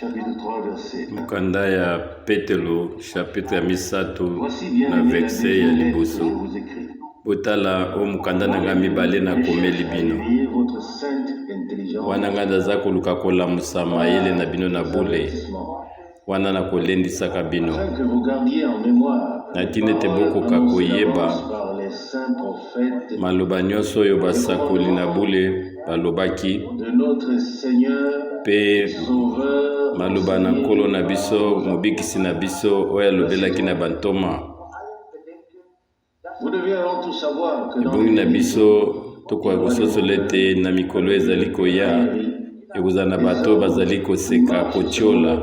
chapitre 3, verset 1. Mukanda ya Petelo, chapitre ya misato Voici bien na aimé, la verset deuxième ya lettre que je liboso. vous écris. Botala o mukanda na nga mibale na komeli bino. Éveillez votre sainte intelligence. Wana nga ndaza koluka kolamusa mayele na bino na bule. Wana na kolendisaka bino. Afin que vous gardiez en mémoire Na tine te bokoka koyeba par les saints prophètes maloba nyonso oyo basakoli na bule balobaki de notre Seigneur pe Sauveur. maloba na nkolo na biso mobikisi na biso oyo alobelaki na bantoma. Vous devez alors tout savoir que dans Ebongi na biso tokoka kososola ete na mikolo ezali koya ekozala na bato bazali koseka kotiola,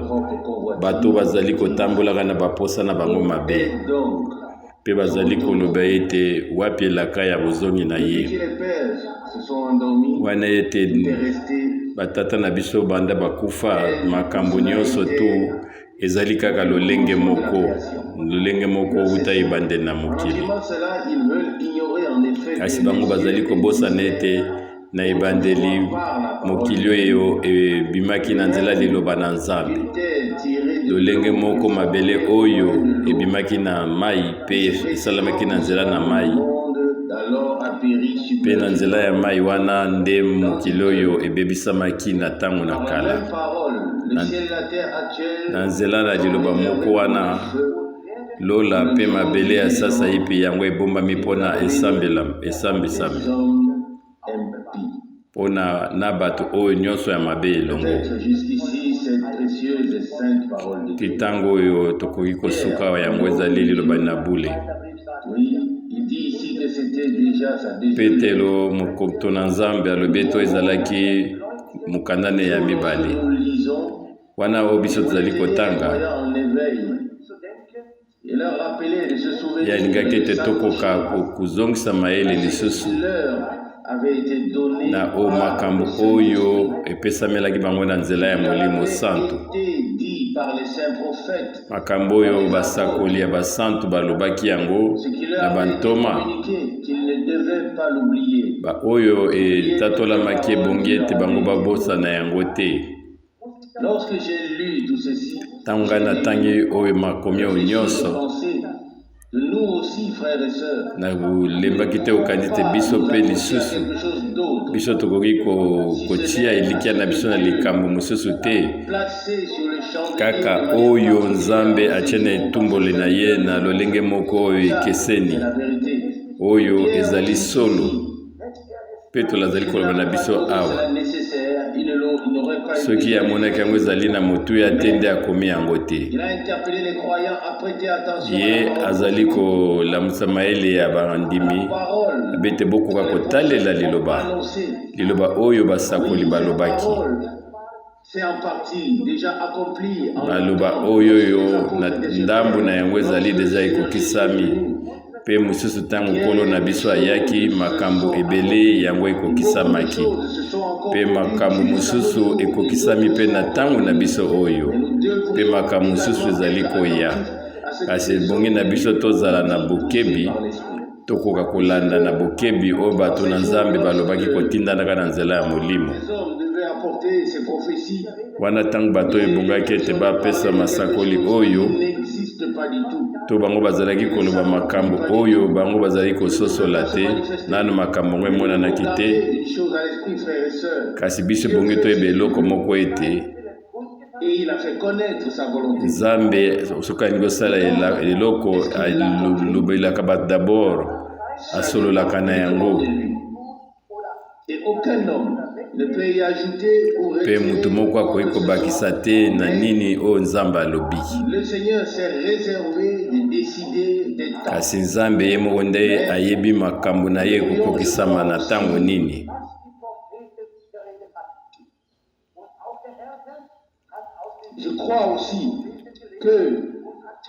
bato bazali kotambolaka na baposa na bango mabe, donc mpe bazali koloba ete wapi elaka ya bozongi na que ye. les pères se sont endormis Wana ete et restés batata na biso banda bakufa, makambo nyonso tu ezali kaka lolenge moko uta ebandeli na mokili. Franchement, cela, ils veulent ignorer en effet Kasi bango bazali kobosana ete na ebandeli mokili oyo ebimaki na nzela liloba na Nzambe. étaient tirés de Lolenge moko mabele oyo ebimaki na mai mpe esalamaki na nzela na mai, monde d'alors a péri mpe na super. nzela ya mai wana nde mokili oyo ebebisamaki na ntango na La kala. même parole, le ciel et la terre actuelle Na nzela na liloba moko wana lola mpe mabele ya sasa ye mpe yango ebombami mpona esambisami hommes impies. mpona na bato oyo nyonso ya mabe elongo. Peut-être jusqu'ici cette précieuse et sainte parole de Dieu. Ntango oyo tokoki kosuka yango ezali liloba na bule. Oui, il dit ici que c'était déjà sa deuxième. Petelo mokoto na Nzambe alobi ete ezalaki mokandane ya mibale. Nous lisons Wana oyo biso tozali les kotanga croyants en éveil et leur rappeler de se souvenir yalingaki ete que tokoka kozongisa mayele lisusu leur avait été donné na o makambo oyo epesamelaki bango na nzela ya molimo santu, été dit par les saints prophètes, makambo oyo basakoli ya basantu balobaki yango ce qui leur na avait été bantoma communiqué, qu'ils ne devaient pas l'oublier. ba oyo etatolamaki ebongi ete bango babosana yango te. Lorsque j'ai lu tout ceci, Ntango ngai natangi oyo makomi oyo j'ai nyonso pensé que nous aussi, frères et sœurs, nalembaki te okandi te biso mpe lisusu quelque chose d'autre biso tokoki kotia elikia na biso na likambo mosusu te placé sur le champ de kaka oyo Nzambe atie na etumboli na ye na lolenge moko oyo ekeseni la vérité. oyo ezali solo. Mpe tolazali koloba na biso awa Cela nécessaire, il n'aurait pas soki amonaki yango ezali na motuya te nde akomi yango te. Il a interpellé les croyants à prêter attention à Ye la parole. azali kolamusa mayele ya bandimi Parole abete bokoka kotalela liloba liloba oyo basakoli balobaki, c'est en partie déjà accompli. maloba oyo na ndambu na yango ezali deja ekokisami, mpe mosusu ntango nkolo na biso ayaki makambo ebele yango ekokisamaki, mpe makambo mosusu ekokisami mpe na ntango na biso oyo, mpe makambo mosusu ezali koya. Kasi ebongi na biso tozala na bokebi, tokoka kolanda na bokebi oyo bato na Nzambe balobaki kotindanaka na nzela ya molimo. Apporter ces prophéties Wana ntango bato ebongaki ete bapesa masakoli oyo n'existe pas du tout. to bango bazalaki koloba makambo oyo bango bazali kososola te, nano makambo ngo emonanaki te. Une chose à l'esprit, frères et sœurs, Kasi biso ebongi toyeba eloko moko ete et il a fait connaître sa volonté. Nzambe soki alingi osala eloko alobelaka bato dabord asololaka na yango, Et aucun homme ne peut y ajouter ou mpe retirer. moto moko akoki kobakisa te na nini oyo Nzambe alobi. Le Seigneur s'est réservé de décider des temps. Kasi Nzambe ye moko nde ayebi makambo na ye ekokokisama na ntango nini. Je crois aussi que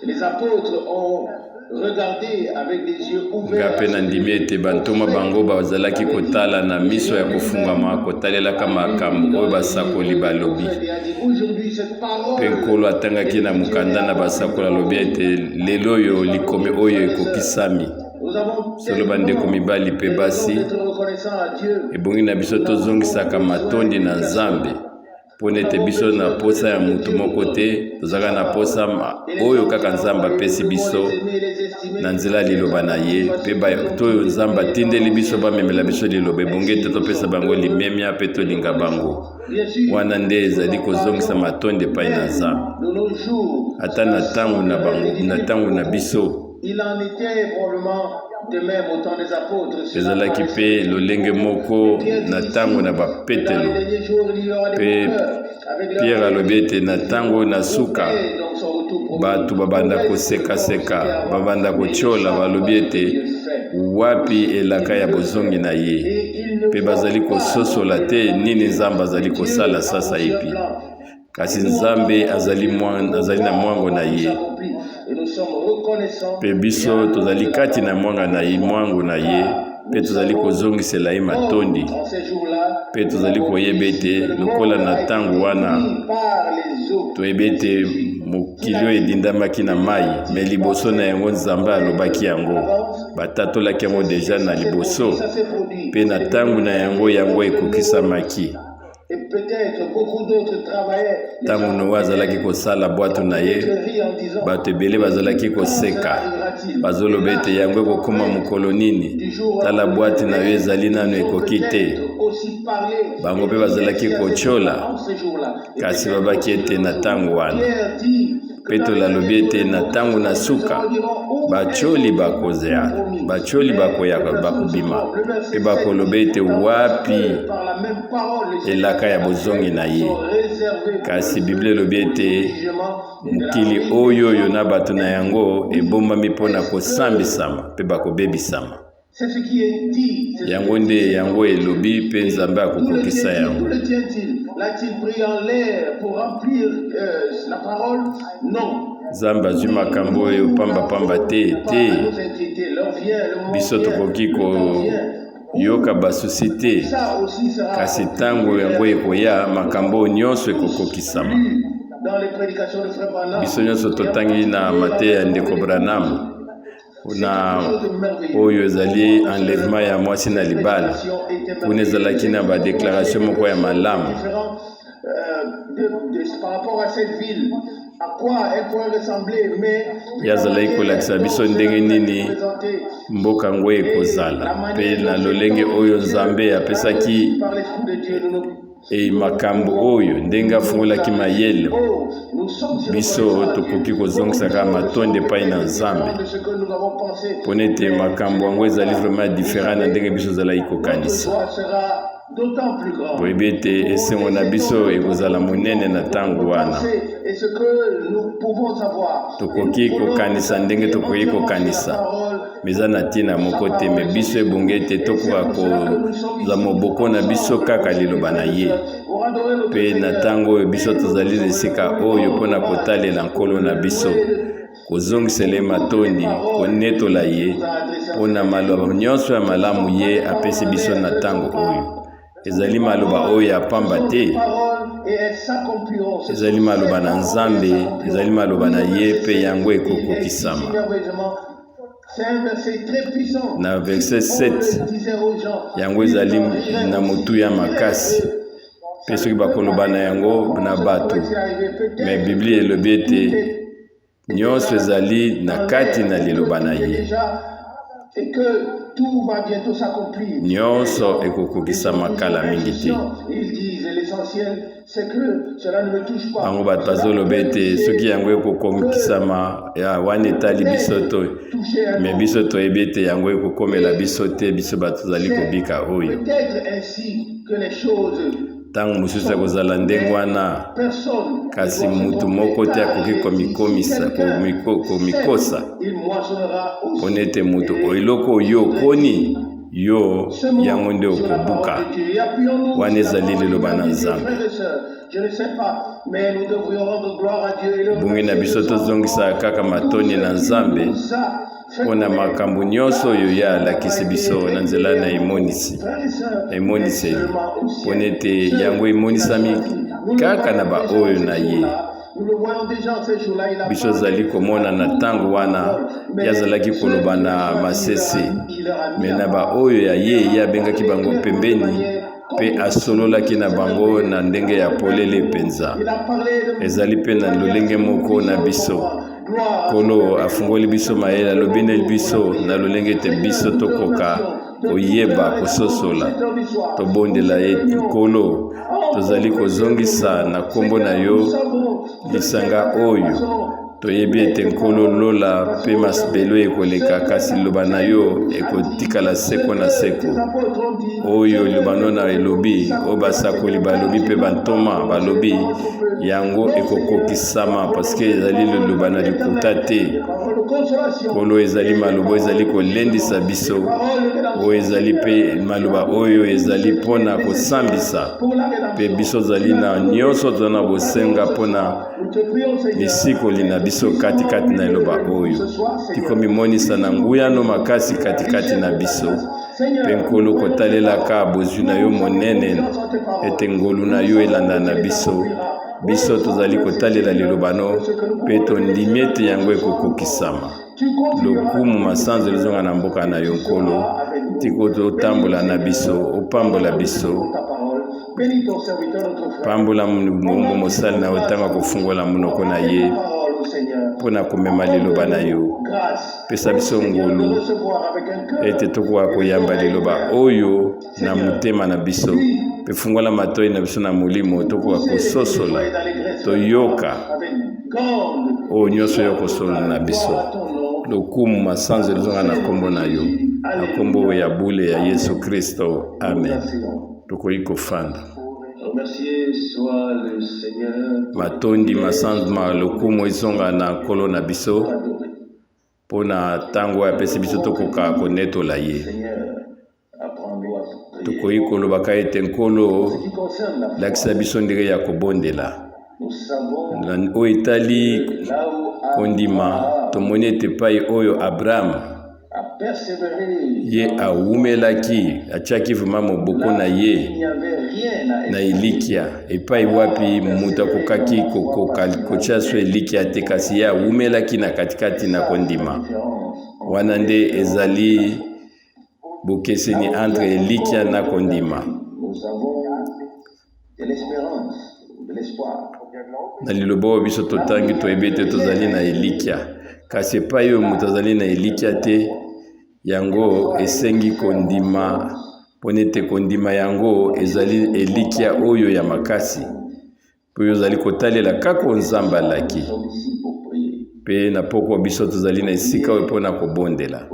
les apôtres ont regardé avec des yeux Nga ouverts. mpe na ndimi ete bantoma bango bazalaki kotala na miso ya kofungama kotalelaka makambo oyo basakoli balobi. Et a dit, aujourd'hui cette Mpe parole nkolo atangaki na mokanda na basakoli alobi ete lelo oyo likomi oyo ekokisami. nous avons Solo bandeko mibali mpe basi d'être reconnaissants à Dieu ebongi na biso tozongisaka matondi na Nzambe mpo ete biso na posa ya mutu moko te, tozalaka na posa oyo kaka Nzambe apesi biso na nzela liloba na ye, mpe bato oyo Nzambe atindeli biso bamemela biso liloba ebongi ete topesa bango limemia mpe tolinga bango. Wana nde ezali kozongisa matondi epai na Nzambe ata na ntango na bango na ntango na biso. Ezalaki mpe lolenge moko na ntango na bapetelo, mpe Pierre alobi ete na ntango na suka bato babanda kosekaseka, babanda kotiola, balobi ete wapi elaka ya bozongi na ye, mpe bazali kososola te nini Nzambe azali kosala sasa epi. Kasi Nzambe azali na mwango na ye, mpe biso tozali kati na mwango na ye, mpe tozali kozongisela ye matondi, mpe tozali koyeba ete lokola na ntango wana toyebi ete mokili oyo edindamaki na mai, me liboso na yango Nzambe alobaki yango, batatolaki yango deja na liboso, mpe na ntango na yango ekokisamaki. Ntango Noa azalaki kosala bwato na ye, bato ebele bazalaki koseka, bazoloba ete yango ekokoma mokolo nini, tala bwato na yo ezali nano ekoki te. Bango mpe bazalaki kotiola, kasi babaki ete na ntango wana. Petro alobi ete na ntango na suka batioli bakozea, batioli bakoyaka bakobima, mpe bakoloba ete wapi elaka ya bozongi na ye. Kasi Biblia elobi ete mokili oyo na bato na yango ebombami mpona kosambisama mpe bakobebisama. Yango nde yango elobi mpe Nzambe akokokisa yango. Nzambe azwi makambo oyo pamba te. Biso tokoki koyoka basusi te, kasi ntango yango ekoya makambo nyonso ekokokisama. Biso nyonso totangi na Mateya ya ndeko Branham na oyo ezali enlèvement ya mwasi na libala, kuna ezalaki na badeklaration moko ya malamu yazalaki kolakisa biso ndenge nini mboka ngo ekozala, mpe na lolenge oyo Nzambe apesaki makambo oyo ndenge afungolaki mayele, biso tokoki kozongisaka matondi epai na Nzambe mpona ete makambo yango ezali vraiment différent na ndenge biso ezalaki kokanisa. Boyebi ete esengo na biso ekozala monene na ntango wana. Tokoki kokanisa ndenge tokoki kokanisa, meza na ntina moko te, me biso ebongi ete tokoka kozwa moboko na biso kaka liloba na ye, mpe na ntango oyo biso tozali na esika oyo mpona kotalela nkolo na biso, kozongisela ye matondi, konetola ye mpona maloba nyonso ya malamu ye apesi biso na ntango oyo. Ezali maloba oyo ya pamba te, ezali maloba na Nzambe, ezali maloba na ye mpe yango ekokokisama. Na verset 7 yango ezali na motu ya makasi, mpe soki bakoloba na yango na bato, me Biblia elobi ete nyonso ezali na kati na liloba na ye. Nyonso ekokokisama kala mingi te. Bango bato bazoloba ete soki yango ekokokisama wana etali biso to, me biso toyebi ete yango ekokomela biso te, biso bato tozali kobika oyo. Ntango mosusu ekozala ndenge wana, kasi mutu moko te akoki komikosa mpona ete mutu eloko oyo okoni yo yango nde okobuka. Wana ezali liloba na Nzambe. Bungi na biso tozongisa kaka matoni na Nzambe mpona makambo nyonso oyo ya alakisi biso na nzela na emoniseli, mpona ete yango emonisami kaka na baoyo na ye. Biso azali komona na ntango wana yazalaki koloba na masese, me na baoyo ya ye abengaki bango pembeni, pe asololaki na bango na ndenge ya polele penza. Ezali pe na lolenge moko na biso. Kolo afungoli biso mayele alobineli biso na lolenge te biso tokoka koyeba kososola tobondela ye Kolo tozali kozongisa na kombo na yo lisanga oyo toyebi ete Nkolo lola pe masbelo ekoleka kasi liloba na yo ekotikala seko na seko oyo liloba na elobi o basakoli balobi pe bantoma balobi yango ekokokisama paske ezali liloba na likuta te. Kolo ezali maloba ezali kolendisa biso o ezali pe maloba oyo ezali pona kosambisa pe biso zali na nyonso tozana bosenga pona lisikoli na biso katikati na eloba oyo tikomi monisa na nguyano makasi katikati na biso pe Nkolo kotalelaka bozwi na yo monene ete ngolu na yo elanda na biso biso tozali kotalela lilobano pe tondimi ete yango ekokokisama lokumu masanzo lezonga na mboka na yo Nkolo tiko totambola na biso opambola biso pambola mungu mosali na otanga kofungola munoko na ye pona komema liloba na yo pesa biso ngolu ete tokoka koyamba liloba oyo na motema na biso pe fungola matoi na biso na molimo tokoka kososola toyoka oyo nyonso yo kosola na biso lokumu masanzo lezonga na kombo na yo na kombo ya bule ya Yesu Kristo amen. Tokoki kofanda matondi masanzo lokumu ezonga na Nkolo na biso pona tango apesi biso tokoka konetola ye tokoki kolobaka ete Nkolo lakisa biso ndenge ya kobondela oyo etali kondima tomoni ete epai oyo Abraham ye awumelaki atiaki vraimen moboko na ye na elikia epai wapi moto akokaki kotia so elikia te kasi ye awumelaki na katikati na kondima wana nde ezali bokeseni entre elikia na kondima na liloba oyo biso totangi toyebi ete tozali na elikia kasi epai oyo moto azali na elikia te yango esengi kondima pona ete kondima yango ezali elikia oyo ya makasi po oyo ozali kotalela kaka Nzambe alaki pe na poko biso tozali na esika oyo mpona kobondela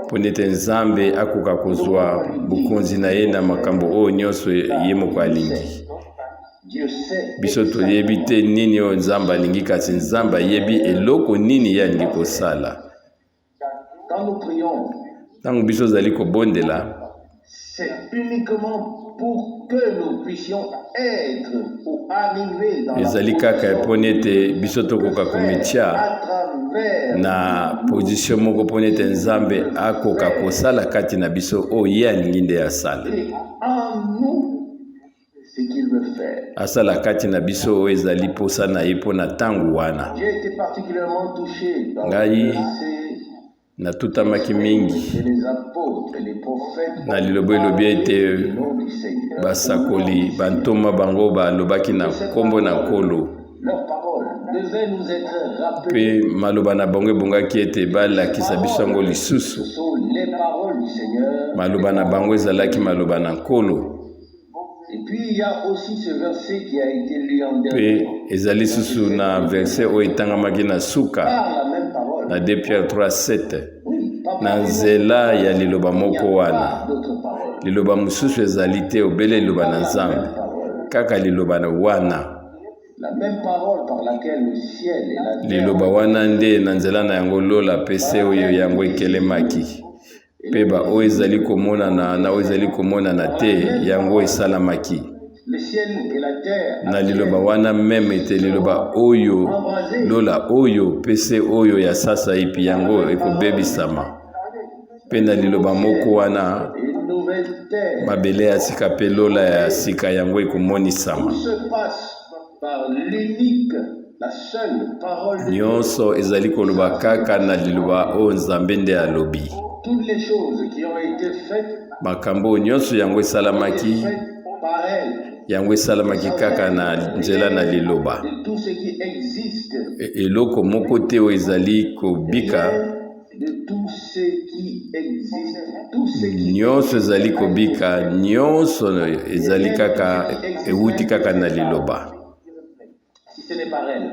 pona ete Nzambe akoka kozwa bokonzi na ye na makambo oyo nyonso ye moko alingi biso toyebi te nini oyo Nzambe alingi kasi Nzambe ayebi eloko nini ye alingi kosala ntango biso ozali kobondela ezali kaka mpona ete biso tokoka komitia na position moko mpona ete Nzambe akoka kosala kati na biso oyo ye alingi nde asala asala kati na biso oyo ezali posa na ye mpona ntango wana ngai natutamaki mingi na lilobo elobi ete basakoli bantoma bango balobaki na kombo na Nkolo pe maloba na bango ebongaki ete balakisa biso yango lisusu maloba na bango ezalaki maloba na Nkolo pe ezali susu na verset oyo etangamaki na suka na 2 Pierre 3:7 na nzela ya liloba moko wana liloba mosusu ezali te obele liloba na Nzambe kaka liloba na wana liloba wana nde na nzela na yango lola pese oyo yango ekelemaki pe ba oyo ezali komonana na oyo ezali komonana te yango esalamaki na liloba wana meme ete liloba oyo lola oyo pese oyo ya sasa ipi yango ekobebisama pe na liloba moko wana mabele ya sika pe lola ya sika yango ekomonisama nyonso ezali koloba kaka na liloba oyo Nzambe nde alobi toutes les choses qui ont été faites, makambo nyonso yango esalamaki faites par elle, yango esalamaki kaka na nzela na liloba de tout ce qui existe, eloko moko te oyo ezali kobika de tout ce qui existe, tout ce qui nyonso ezali kobika nyonso ezali kaka euti kaka na liloba si ce n'est par elle.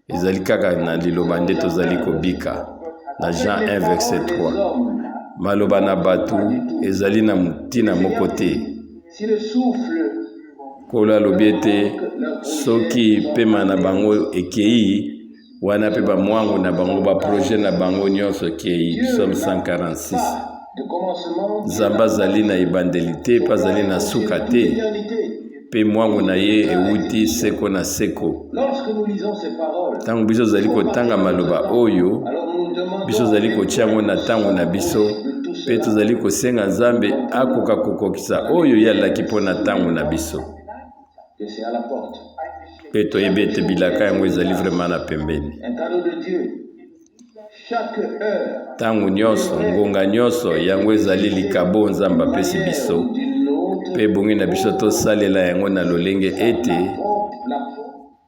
ezali kaka na liloba nde tozali kobika na Jean 1 verset 3 maloba na bato ezali na ntina moko te Si le souffle kolo alobi ete soki pema na bango ekei wana mpe bamwangu na bango baprojet na bango nyonso ekei psaume 146 de commencement, nzambe azali na ebandeli te mpe azali na suka te l'éternité. mpe mwangu na ye euti seko na seko Lorsque nous lisons ces paroles, ntango biso tozali kotanga maloba oyo alors nous nous demandons biso tozali kotia yango na ntango na biso mpe tozali kosenga nzambe akoka kokokisa oyo ye alaki mpo na ntango na biso que c'est à la porte. mpe toyebi ete bilaka yango ezali vraiment na pembeni Un cadeau de Dieu. Chaque heure ntango nyonso ngonga nyonso yango ezali likabo nzambe apesi biso d'une autre, mpe ebongi na biso tosalela yango na lolenge ete la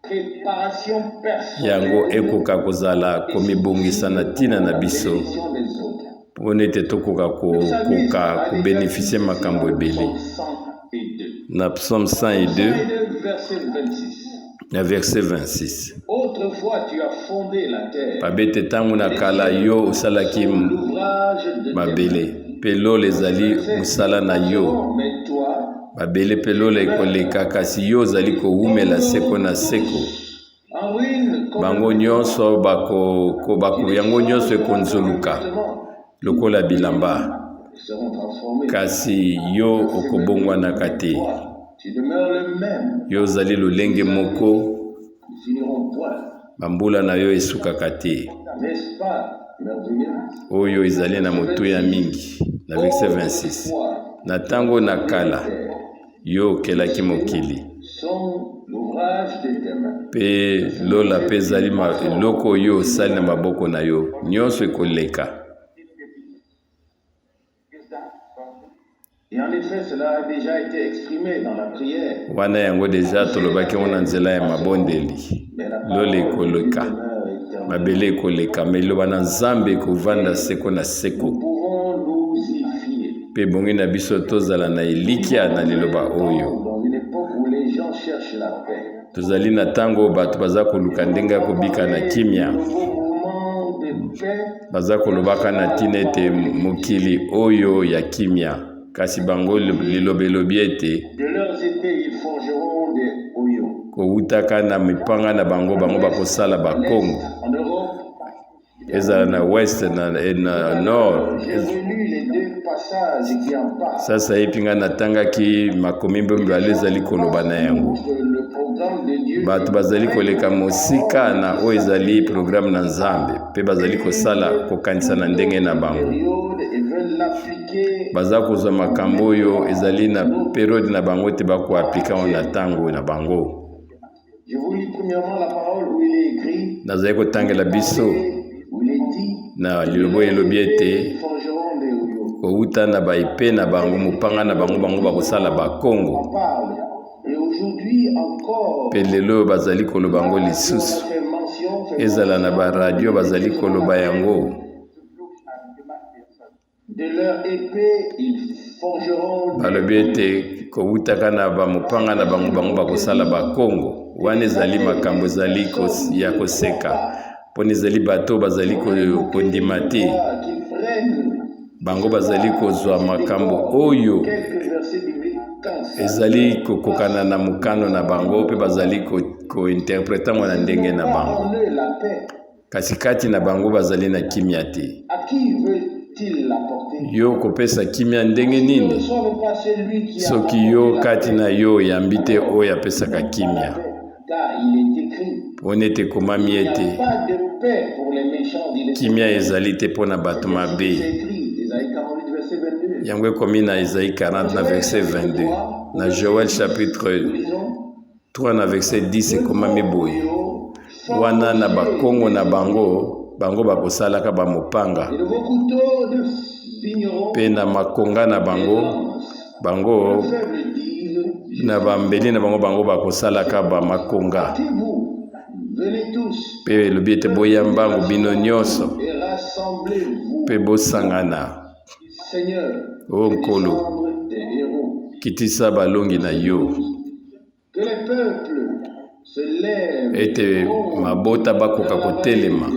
préparation personnelle yango ekoka kozala komibongisa na ntina na biso des autres. mpona ete tokoka kokoka kobenefisie makambo ebele 102. na psaume 102 Verset 26. na verset 26 Autrefois tu as fondé la terre, babete ntango na kala yo osalaki l'ouvrage de tes mabele mpe lola ezali mosala na yo mains. Mais toi, mabele mpe lola ekoleka kasi yo ozali kowumela seko na seko en ruine, comme bango nyonso yango nyonso ekonzoluka lokola bilamba ils seront transformés. kasi yo okobongwanaka te Tu demeures le même, yo ozali lolenge moko ils finiront point. bambula na yo esukaka te N'est-ce pas merveilleux? oyo ezali na motuya mingi na verset 26 na ntango na kala yo okelaki mokili Sont l'ouvrage de tes mains. mpe lola mpe ezali eloko oyo osali na maboko na yo nyonso ekoleka Et en effet, cela a déjà été exprimé dans la prière. wana yango deja tolobaki ngo na nzela ya mabondeli Mais la lola parole ekoleka demeure éternelle. mabele ekoleka me liloba na nzambe ekovanda seko na seko Nous pouvons nous y fier. mpe ebongi na biso tozala na elikya na liloba oyo Dans une époque où les gens cherchent la paix, tozali na ntango oyo bato baza koluka ndenge ya kobika na kimia nouveau moment de paix, baza kolobaka na ntina ete mokili oyo ya kimia kasi bango liloba elobi ete de leurs épées ils forgeront des oyaux. kowutaka na mipanga na bango bakosala bakongo En Europe, ezala na west na nord j'ai relu les deux passages qui en parlent. sasa ye mpinga natangaki makomi mibale ezali koloba na yango Entre le programme de Dieu bato bazali koleka mosika na oyo ezali programe na nzambe mpe bazali kosala kokanisa na ndenge na bango période et veulent l'appliquer. baza kozwa makambo oyo ezali na periode na bango te bakoaplika ngo na ntango na bango Je vous lis premièrement la parole où il est écrit, nazali kotangela biso où il est dit, na lilobo elobi ete ils forgeront des oyaux. kowuta na baipe na bango mopanga na bango bakosala bakongo On parle. Et aujourd'hui encore, mpe lelo bazali koloba yango on lisusu fait mention, fait ezala na baradio bazali koloba yango de leur épée, ils forgeront des balobi ete kowutaka na bamopanga na bango bakosala bakongo wana ezali makambo ezali ya koseka mpona ezali bato bazali kondima te oyaux qu'ils prennent bango bazali kozwa makambo oyo quelques versets bibliques quand ezali kokokana na mokano na bango mpe bazali kointerpreta ngo na ndenge na bango en eux la paix. kasi kati na bango bazali na kimia te À qui veut-il l'apporter? yo kopesa kimia ndenge Ne nini reçoivent pas celui qui a soki yo kati na yo oyambi te oyo apesaka kimia car il est écrit, mpona ete ekomami il n'y ete a pas de paix pour les méchants, dit le kimia ezali te mpo na bato mabe C'est écrit, Isaïe 48, verset 22. yango ekomi na Isaïe 40 na verset 22 na Joël chapitre Lisons, 3 na verset 10 ekomami boye wana na bakongo na bango bango bakosalaka bamopanga et de vos couteaux de vignerons, mpe na makonga na bango bango faibles disent, na bambeli na bango bakosalaka bamakonga hâtez-vous, venez tous mpe elobi ete boyambango bino nyonso et rassemblez-vous, mpe bosangana Seigneur, o et nkolo descendre tes héros. kitisa balongi na yo Que les peuples se lèvent ete mabota bakoka kotelema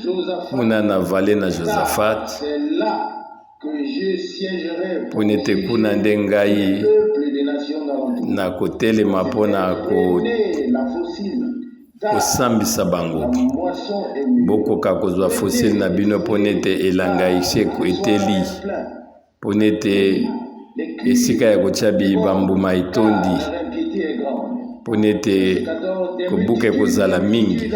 Josaphat. kuna na vale na Josaphat C'est là que je siégerai pour pona ete kuna nde ngai le peuple des nations d'alentour. na kotelema mpona La fossile, kosambisa bango la moisson est mûre. bokoka kozwa fosile na bino mpona ete elanga eseko eteli mpona ete esika ya kotia bambuma etondi La impiété est grande. mpona ete kobuka ekozala mingi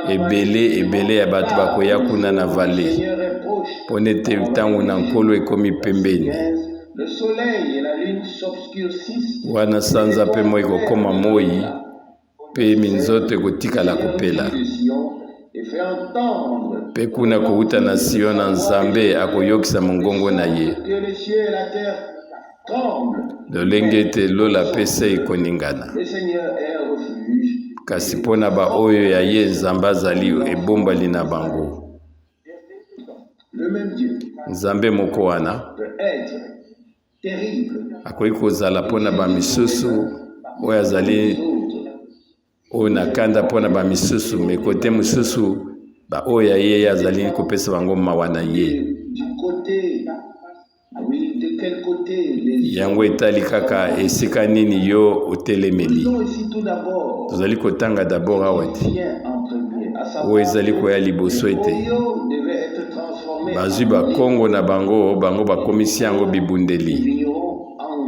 ebele ya bato bakoya kuna na vale Seigneur est proche. mpona ete ntango na nkolo ekomi pembeni Le soleil et la lune s'obscurcissent. wana sanza mpe moi ekokoma moi mpe minzoto ekotikala kopela De Sion et fait entendre mpe kuna kouta na Sion na Nzambe akoyokisa mongongo na ye que les cieux et la terre tremblent. lolenge ete lola mpe se ekoningana Le Seigneur est un refuge. kasi mpona baoyo ya ye Nzambe azali ebombali na bango Le même Dieu Nzambe moko wana peut être terrible akoki kozala mpona bamisusu oyo azali aux autres. oyo na kanda mpona bamisusu me kote mosusu baoyo ya ye azali kopesa bango mawa na ye Du côté, oui, de quel côté les yango etali kaka esika nini yo otelemeli Lisons ici tout d'abord tozali kotanga dabord awa te bien entre guillemets, à savoir oyo ezali koya liboso ete Oyo devait être transformé bazwi bakongo na bango bakomisi yango bibundeli vigneron en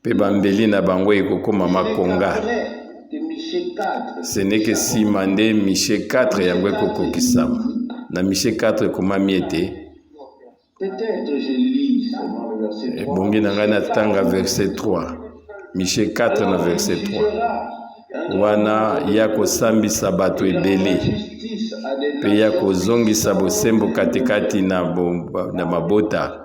mpe bambeli na bango ekokoma makonga après que Michée 4 ce n'est que nsima nde mishe 4 yango ekokokisama na mishe 4 ekomami ete peut-être je lis seulement le verset 3. ebongi na ngai natanga verset 3 mishe 4 na verset 3 wana ya kosambisa bato ebele Justice à des mpe ya kozongisa bosembo katikati na mabota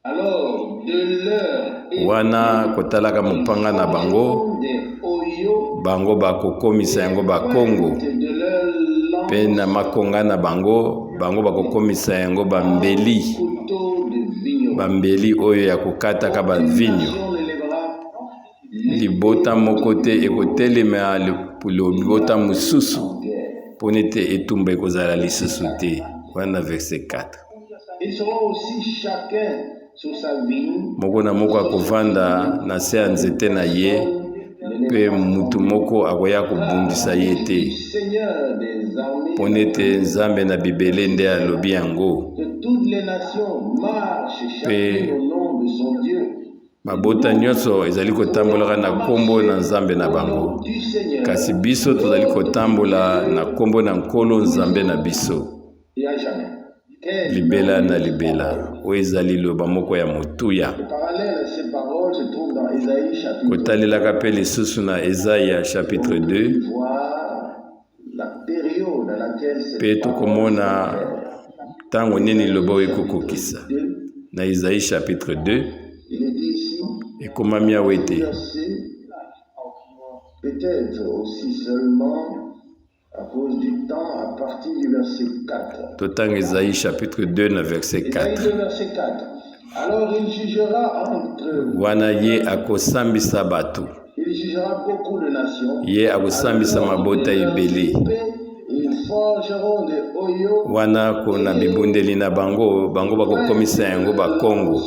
alors de leur wana kotalaka mopanga na bango des Oyo bango bakokomisa yango bakongo de leur langue mpe na makonga na bango bakokomisa yango bambeli couteau de vigneron. bambeli oyo ya kokataka bavinyo On élèvera libota moko te ekotelema libota mosusu mpona ete etumba ekozala lisusu te wana verset 4 Ils seront aussi chacun sur sa vigne. moko na moko akovanda na se ya nzete na ye mpe mutu moko akoya kobundisa ye te Seigneur des armées, mpona ete Nzambe na bibele nde alobi yango que toutes les nations marchent chacun au nom de son Dieu. mabota nyonso ezali kotambolaka na nkombo na Nzambe na bango Du Seigneur kasi biso tozali kotambola na nkombo na nkolo Nzambe na biso et à jamais. Quel libela na libela oyo ezali liloba moko ya motuya parallèle à ces paroles se trouve dans Ésaïe chapitre kotalelaka mpe lisusu na Esaïa chapitre 2 voir la période à laquelle ces mpe tokomona ntango nini liloba oyo ekokokisa 2, na Esaïe chapitre 2 il est dit ici, ekomami awa ete verset, peut-être aussi seulement à cause du temps, à partir du verset 4. totanga Esaïe chapitre 2 na verset Ésaïe 4 2, verset 4. Alors il jugera entre, wana ye akosambisa bato il jugera beaucoup de nations. ye akosambisa mabota ebele Ils forgeront des Oyo, wana kona bibundeli na bango bakokomisa yango bakongo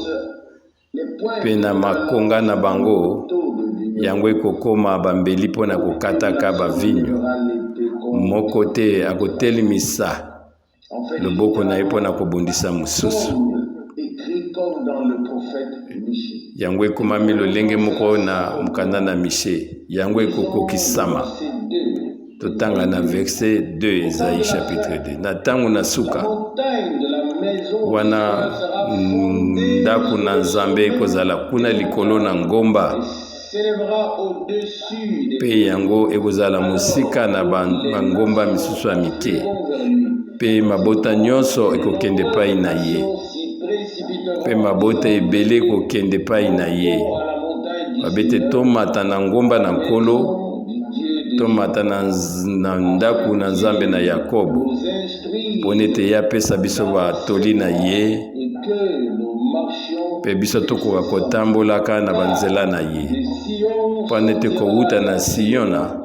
les points mpe na makonga na bango d'eau de vigneron. yango ekokoma bambeli mpo na kokataka bavinyo moko te akotelimisa En fait, loboko na ye mpo na kobundisa mosusu écrit comme dans le prophète Michée. yango ekomami lolenge moko na mokanda na mishe yango ekokokisama Verset 2. totanga na verset 2 Esaïe chapitre 2 na ntango na suka Montagne de la maison wana ndako na Nzambe ekozala kuna likolo na ngomba s'élèvera au-dessus des pe yango ekozala mosika na bangomba misusu ya mike pe mabota nyonso ekokende epai na ye pe mabota ebele ekokende epai na ye babete tomata na ngomba na nkolo tomata na ndaku na Nzambe na Yakobo pona ete ye apesa biso batoli na ye pe biso tokoka kotambolaka na banzela na ye pona ete kowuta na Siona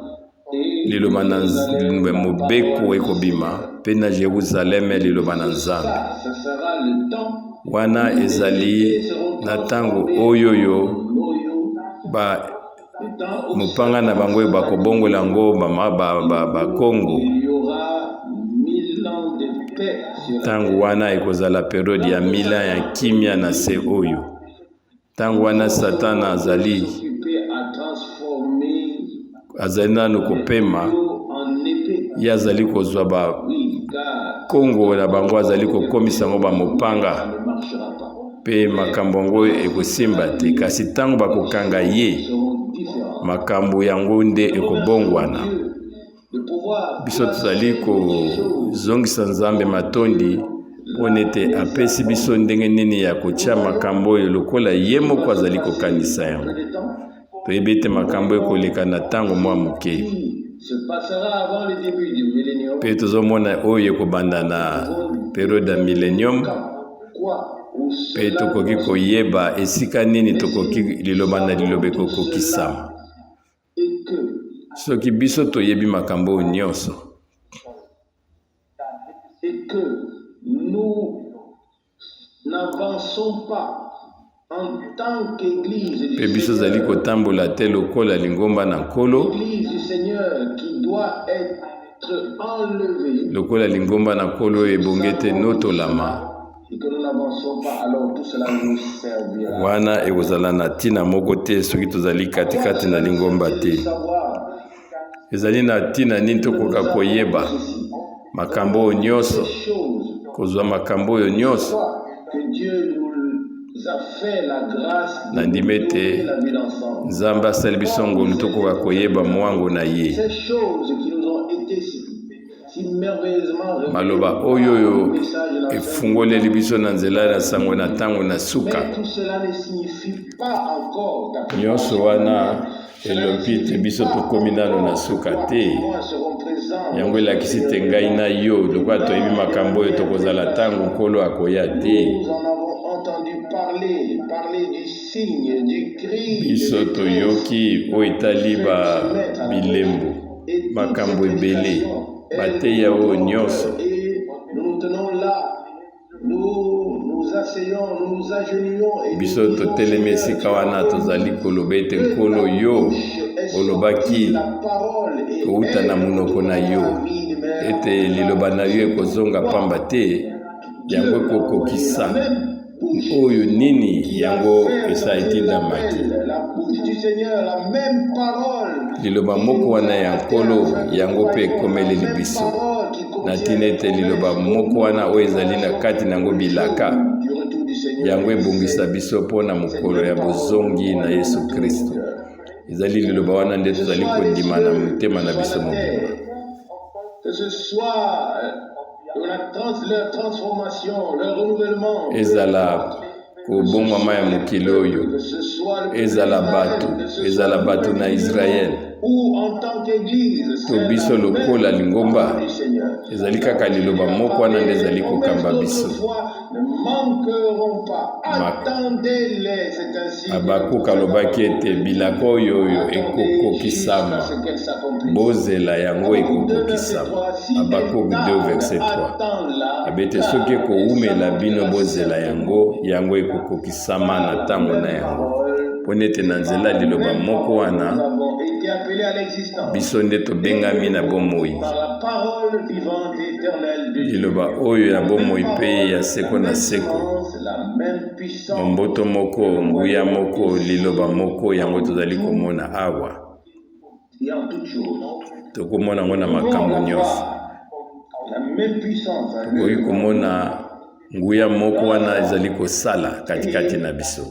liloba na mobeko ekobima pe na Jerusaleme liloba na Nzambe wana ezali na ntango oyoyo mopanga na bango bakobongola yango bakongo ntango wana ekozala periode ya 1000 ans ya kimia na se oyo ntango wana Satana azali nanu kopema ye azali kozwa bakongo na bango azali kokomisa yango bamopanga pe makambo yango ekosimba te kasi ntango bakokanga ye makambo yango nde ekobongwana biso tozali kozongisa Nzambe matondi mpona ete apesi biso ndenge nini ya kotia makambo oyo lokola ye moko azali kokanisa yango toyebi ete makambo ekoleka na ntango mwa moke pe tozomona oyo ekobanda na periode ya millennium pe tokoki koyeba esika nini tokoki liloba na liloba ekokokisama soki biso toyebi makambo oyo nyonso pe biso zali kotambola te lokola lingomba na nkolo lokola lingomba na nkolo ebonge te notolama wana ekozala na ntina moko te soki tozali katikati na lingomba te ezali na ntina nini tokoka koyeba makambo oyo nyonso kozwa makambo oyo nyonso nandimi ete Nzambe asali biso ngolu tokoka koyeba mwango na ye maloba oyo efungoleli biso na nzela na sango na ntango na suka nyonso wana elobi te biso tokomi nano na suka te yango elakisi te ngai na yo lokola toyebi makambo oyo tokozala ntango nkolo akoya te biso toyoki oyo etali bilembo makambo ebele bateya oyo nyonso biso totelemi esika wana tozali koloba ete nkolo yo olobaki kouta na monoko na yo ete liloba na yo ekozonga pamba te yango ekokokisa oyo nini yango esa etindamaki liloba moko wana ya nkolo yango mpe ekomeleli biso na ntina ete liloba moko wana oyo ezali na kati na yango bilaka yango ebongisa biso mpona mokolo ya bozongi na Yesu Kristo ezali liloba wana nde tozali kondima na motema na biso mobimba ezala kobongwama ya mokili oyo ezala bato na Israel to biso lokola lingomba ezali kaka liloba moko wana nde ezali kokamba biso Habakuk alobaki ete bilaka oyo ekokokisama bozela yango ekokokisama Habakuk 2 verset 3 abete soki ekowumela bino bozela yango ekokokisama na ntango na yango mpona ete na nzela liloba moko wana biso nde tobengami na bomoi liloba oyo ya bomoi mpe ya seko na seko momboto moko nguya moko liloba moko yango tozali komona awa tokomona ngo na makambo nyonso tokoki komona nguya moko wana ezali kosala katikati na biso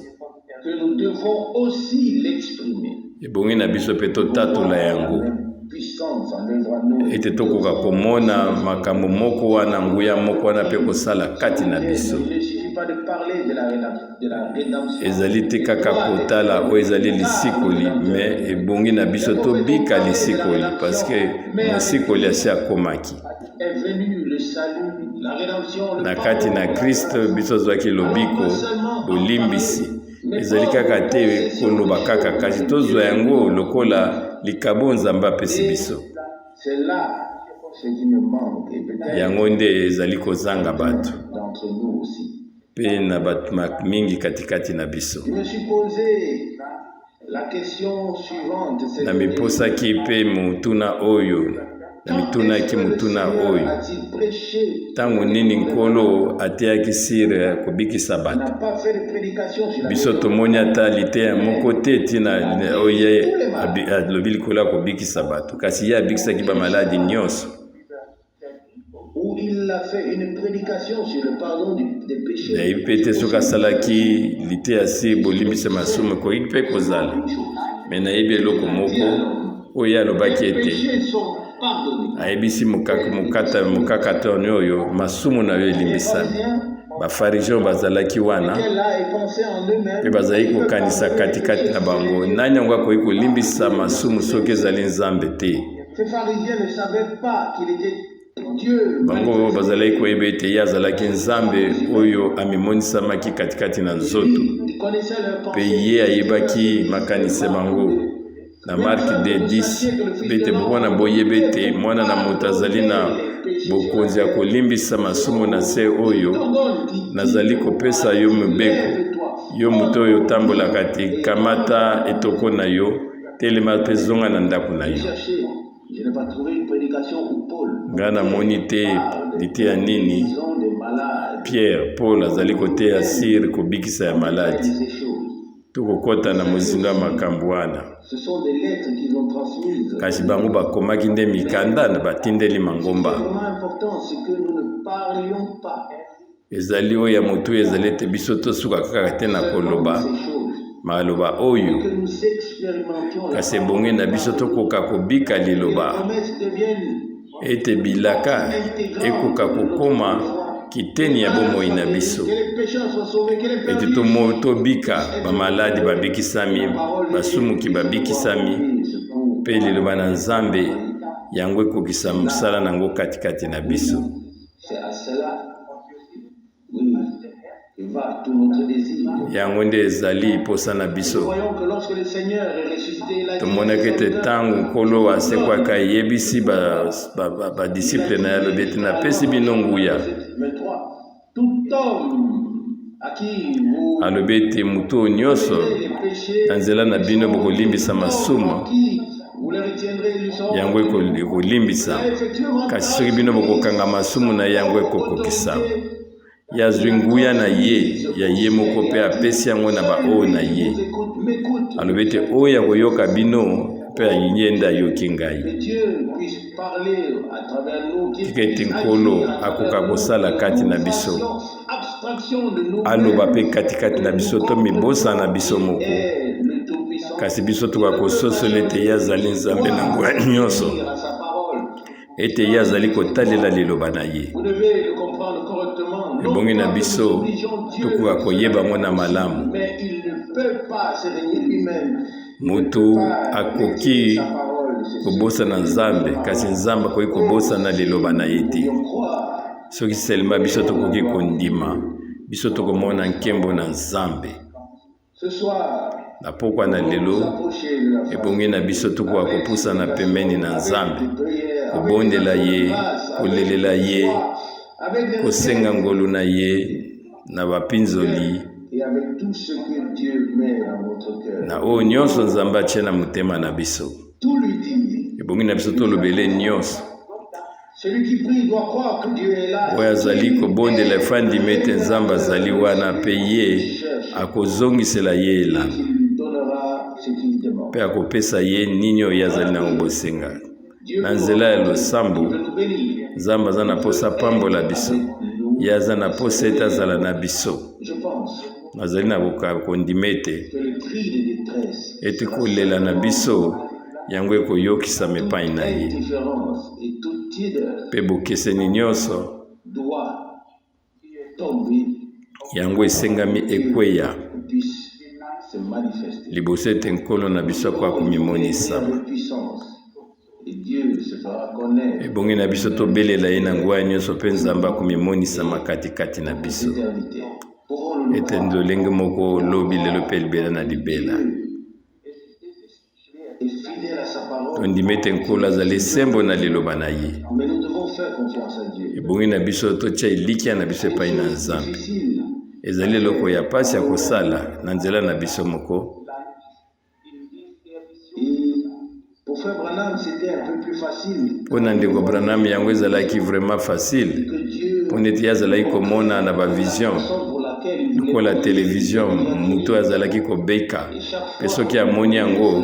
ebongi na biso pe totatola yango ete tokoka komona makambo moko wana nguya moko wana pe kosala kati na biso ezali te kaka kotala oyo ezali lisikoli me ebongi na biso tobika lisikoli parceke mosikoli asi akomaki na kati na Kristo biso zwaki lobiko bolimbisi ezali kaka te koloba kaka kasi tozwa yango lokola likabo nzambe apesi biso yango nde ezali kozanga bato pe na bato mingi katikati na biso na miposaki pe mutuna oyo na mitunaki mutuna oyo ntango nini nkolo ateyaki sire kobikisa bato biso tomoni ata liteya moko te ntina oyo ye alobi likolo ya kobikisa bato kasi ye abikisaki bamaladi nyonso nayebi mpe te soki asalaki liteya si bolimbisa masumu ekoki mpe kozala me nayebi eloko moko oyo alobaki ete ayebisi mokakatoni oyo masumu na yo elimbisami bafariseo bazalaki wana mpe bazalaki kokanisa katikati na bango nani yango akoki kolimbisa masumu soki ezali nzambe te bango bazalaki koyeba ete ye azalaki nzambe oyo amimonisamaki katikati na nzoto mpe ye ayebaki makanise bango na marke de 10 bete bokwana boyeba ete mwana na moto azali na bokonzi ya kolimbisa masumu na se oyo nazali kopesa yo mobeko yo moto oyo otambolaka te kamata etoko na yo telema mpe zonga na ndako na yo nga namoni te liteya nini Pierre Paul azali koteya sire kobikisa ya maladi tokokota na mozindo ya makambo wana kasi bango bakomaki nde mikanda na batindeli mangomba ezali oyo ya motu ezali ete biso tosuka kaka te na koloba maloba oyo kasi ebongi na biso tokoka kobika liloba ete bilaka ekoka kokoma kiteni ya bomoi na biso ete tobika bamaladi babikisami basumuki babikisami mpe liloba na nzambe yango ekokisa mosala nango katikati na biso yango nde ezali posa na biso tomonaki ete ntango nkolo asekwaka yebisi badisiple na ye alobi ete napesi bino nguya alobi ete motu oyo nyonso na nzela na bino bokolimbisa masumu yango ekolimbisa kasi soki bino bokokanga masumu na yango ekokokisa yazwi nguya na ye ya ye moko mpe apesi yango na baoyo na ye alobi ete oyo akoyoka bino mpe ye nde ayoki ngai tika ete nkolo akoka kosala kati na biso aloba mpe katikati na biso to mibosa na biso moko kasi biso toka kososola ete ye azali nzambe na nguya nyonso ete ye azali kotalela liloba na ye ebongi na biso tokoka koyeba ngo na malamu moto akoki kobosana nzambe kasi nzambe akoki kobosana liloba na ye te soki selema biso tokoki kondima biso tokomona nkembo na nzambe na pokwa na lelo ebongi na biso tokoka kopusana pembeni na nzambe kobondela ye kolelela ye kosenga ngolu na ye na bapinzoli na oyo nyonso nzambe atie na motema na biso ebongi na biso tolobele nyonso oyo azali kobondela efandimi ete nzambe azali wana mpe ye akozongisela ye elanga mpe akopesa ye nini oyo azali nango bosenga na nzela ya losambo nzambe aza na posa pambola biso ye aza na posa ete azala na biso bazali na kondimete que le cri de détresse, ete kolela na biso yango ekoyokisa mepai na ye indifférence et toute tiédeur mpe bokeseni nyonso doit tomber yango esengami ekweya et puisse se manifester. liboso ete nkolo na biso akoka komimonisa Avec puissance. Et Dieu se fera connaître ebongi na biso tobelela ye na nguya nyonso mpe nzambe akomimonisa katikati na biso l'éternité. Pourrons-nous ete ndolenge moko lobi lelo mpe libela na libela est fidèle à sa parole, tondima ete nkolo azali esembo na liloba na ye mais nous devons faire confiance à Dieu. ebongi na biso totia elikya na biso epai na nzambe Difficile. ezali eloko ya pasi ya kosala na nzela na biso moko Et pour faire Branham, c'était un peu plus facile mpo na ndeko branam yango ezalaki vraiment facile que Dieu, mpo neti ye azalaki komona na bavision raison pour laquelle il voulait lokola televizio moto azalaki kobeka mpe soki amoni yango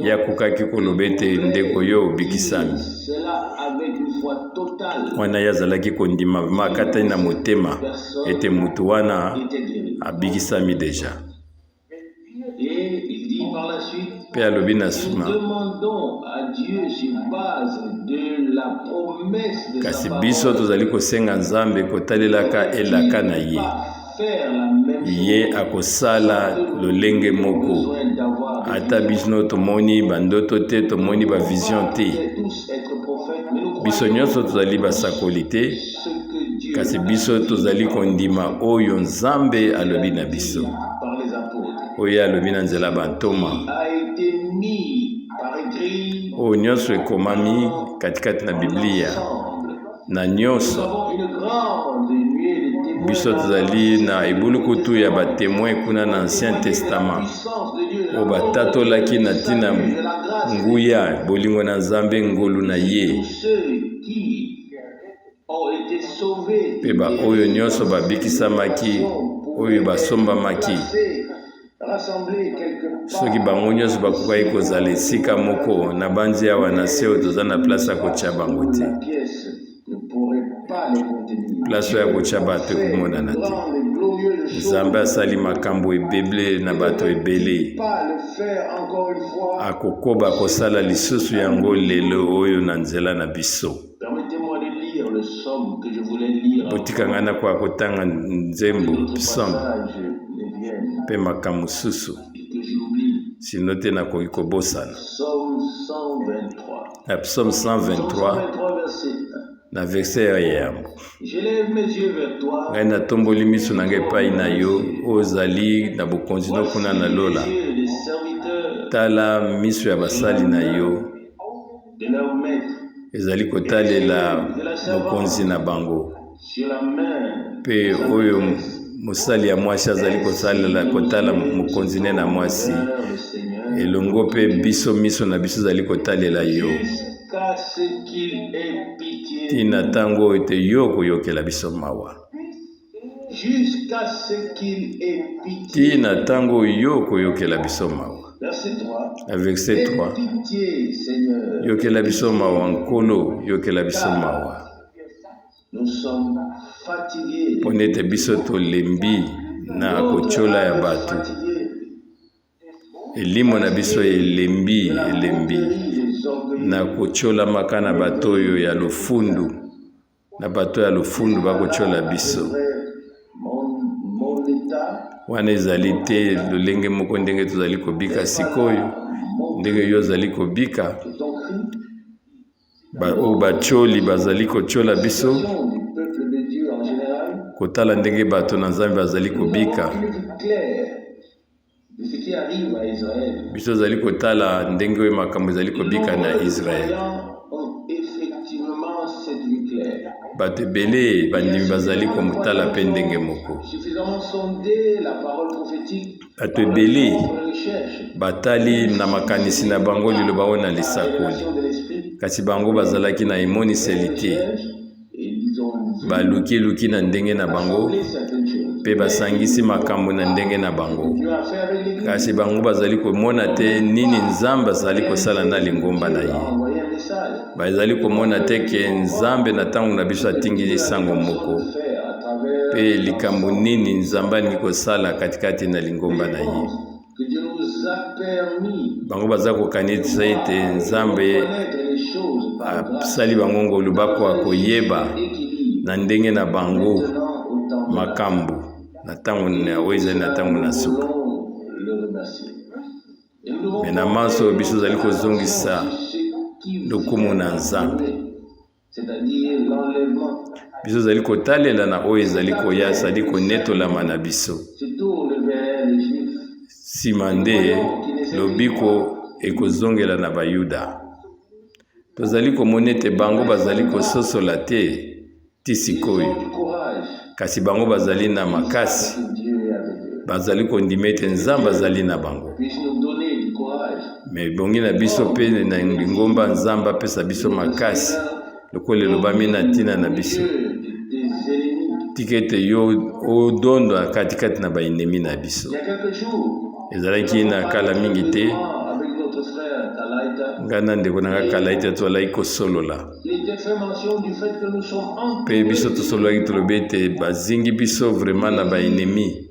ye akokaki koloba ete ndeko yo obikisami cela avec une foi totale wana ye azalaki kondima makatani na motema ete motu wana était guéri. abikisami deja Et il dit par la suite, mpe alobi na nous nsima demandons à Dieu sur base de la promesse de kasi sa biso parole tozali kosenga nzambe kotalelaka elaka na ye va faire la même chose. ye akosala lolenge moko Besoin d'avoir ata biso tomoni bandoto te tomoni bavision te tous être prophètes, mais nous biso croyons nyonso tozali basakoli te ce que Dieu kasi biso tozali kondima oyo nzambe alobi na biso par les apôtres oyo alobi na nzela bantoma a été mis par écrit oyo nyonso ekomami katikati na biblia ensemble. na Nous nyonso avons une grande nuée de témoins biso tozali na ebulukutu ya batemoin kuna na ancien testament puissance de Dieu, oyo batatolaki na ntina nguya bolingo na nzambe ngolu na ye ceux qui ont été sauvés, mpe baoyo nyonso babikisamaki oyo basombamaki rassemblés quelque part. soki bango nyonso bakokaki kozala esika moko na banzi awa na se oyo toza na place ya kotia bango te La pièce ne pourrait pas les contenir. place oyo ya kotia bato ekomonana te Grande et glorieuse chose, nzambe asali makambo ebele na bato ebele pas le faire encore une fois. akokoba kosala lisusu yango lelo oyo na nzela na biso Permettez-moi de lire le psaume que je voulais lire. botika ngai nakwa kotanga nzembo psaume Passage les viennent mpe makambo mosusu et que j'oublie. sino te nakoki kobosana Psaume 123. na psaume 123 123 verset 1. na verse ya yambo Je lève mes yeux vers toi. ngai natomboli miso na ngai epai na yo oyo ozali na bokonzi no kuna na lola Les yeux des serviteurs tala miso ya basali na yo de leur maître ezali kotalela mokonzi na bango sur la main mpe oyo mosali ya mwasi azali kotala mokonzi ne na mwasi le Seigneur elongo mpe biso miso na biso ezali kotalela yo jusqu'à ce qu'il ait pitié. ntina ntango oyo ete yo koyokela biso mawa Jusqu'à ce qu'il ait pitié. ntina ntango oyo yo koyokela biso mawa Verset 3. na verset 3 Aie pitié, Seigneur. yokela biso mawa nkolo yokela biso mawa Nous sommes fatigués. mpo nete biso tolembi na kotiola ya bato Fatigués. elimo na biso elembi Les orgueilleux. na kotiolamaka na bato oyo ya lofundu na bato ya lofundu bakotiola biso Mon état, wana ezali te lolenge moko ndenge tozali kobika sikoyo ndenge yo ozali kobika ton cri, oyo batioli bazali kotiola biso du peuple de Dieu en général, kotala ndenge bato na nzambe bazali kobika une vue claire de ce qui arrive à Israël. biso ozali kotala ndenge oyo makambo ezali kobika na israele Ont effectivement cette vue claire. bato ebele bandimi bazali komotala mpe ndenge moko Suffisamment sonder la parole prophétique. bato ebele Recherche. batali na makanisi na bango liloba oyo na lisakoli De l'esprit. kasi bango bazalaki na emoniseli te Et ils ont balukiluki na ndenge na bango vu certaines choses. mpe basangisi makambo na ndenge na bango Dieu a fait avec l'Église. kasi bango bazali komona te nini nzambe azali kosala na lingomba na Il a ye envoyé un message. bazali komona te ke nzambe na ntango na biso atingili sango moko Fait à travers pe likambo nini nzamba nikosala katikati na lingomba na ye. Bango baza kokanisa ete nzambe asali bango ngolu bako akoyeba na ndenge na bango makambo na ntango na oyo na ntango na suka. Me na manso biso zali kozongisa lokumu na nzambe. Biso zali kotalela na oyo ezali koya sali konetolama na biso. Sima nde lobiko ekozongela na bayuda. Tozali komona ete bango bazali kososola te ti sikoyo. Kasi bango bazali na makasi. Bazali kondima ete nzambe azali na bango. Me bongi na biso pe na lingomba nzambe apesa biso makasi. Lokola elobami na ntina na biso. Tika ete yo odondo katikati na bainemi na biso. Ezalaki na kala mingi te. Ngana ndeko na kalaita twalaki kosolola. Pe biso tosololaki tolobi ete bazingi biso vraiment na bainemi.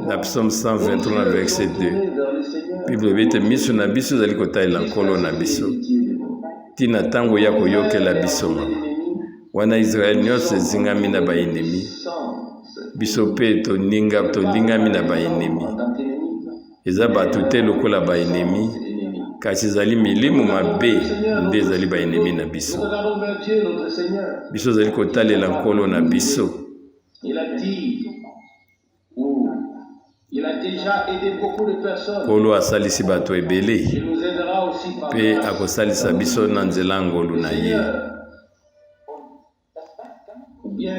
Na psaume 123 na verset 2. Bible elobi ete miso na biso ezali kotalela nkolo na biso. Tina ntango ya koyokela biso mama. Wana Israel nyonso ezingami na bainemi. Biso pe tolingami na bainemi. Eza bato te lokola bainemi. Kasi ezali milimo mabe nde ezali bainemi na biso. Biso ezali kotalela nkolo na biso. Kolo asalisi bato ebele. Pe akosalisa biso na nzela ngolu na ye.